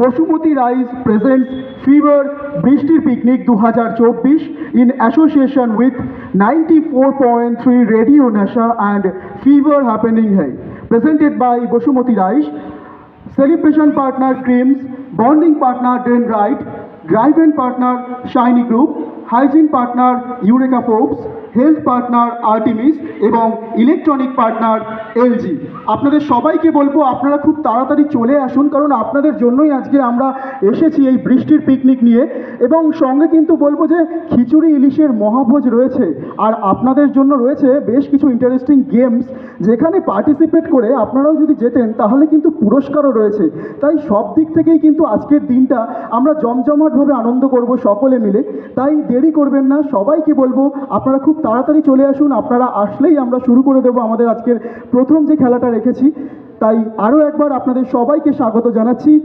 Bosumati Rice presents Fever Brishtir Picnic 2024 in association with 94.3 Radio Nasha and Fever Happening Hai. Presented by Bosumati Rice, celebration partner Creams, bonding partner Dendrite, drive-in partner Shiny Group, hygiene partner Eureka Forbes, health partner Artemis এবং electronic partner LG. আপনাদের সবাইকে বলবো আপনারা খুব তাড়াতাড়ি চলে আসুন, কারণ আপনাদের জন্যই আজকে আমরা এসেছি এই বৃষ্টির পিকনিক নিয়ে। এবং সঙ্গে কিন্তু বলবো যে খিচুড়ি ইলিশের মহাভোজ রয়েছে, আর আপনাদের জন্য রয়েছে বেশ কিছু ইন্টারেস্টিং গেমস, যেখানে পার্টিসিপেট করে আপনারাও যদি যেতেন তাহলে কিন্তু পুরস্কারও রয়েছে। তাই সব দিক থেকেই কিন্তু আজকের দিনটা আমরা জমজমাটভাবে আনন্দ করব সকলে মিলে। তাই দেরি করবেন না, সবাইকে বলবো আপনারা খুব তাড়াতাড়ি চলে আসুন। আপনারা আসলেই আমরা শুরু করে দেবো আমাদের আজকের প্রথম যে খেলাটা রেখেছি। তাই আরও একবার আপনাদের সবাইকে স্বাগত জানাচ্ছি।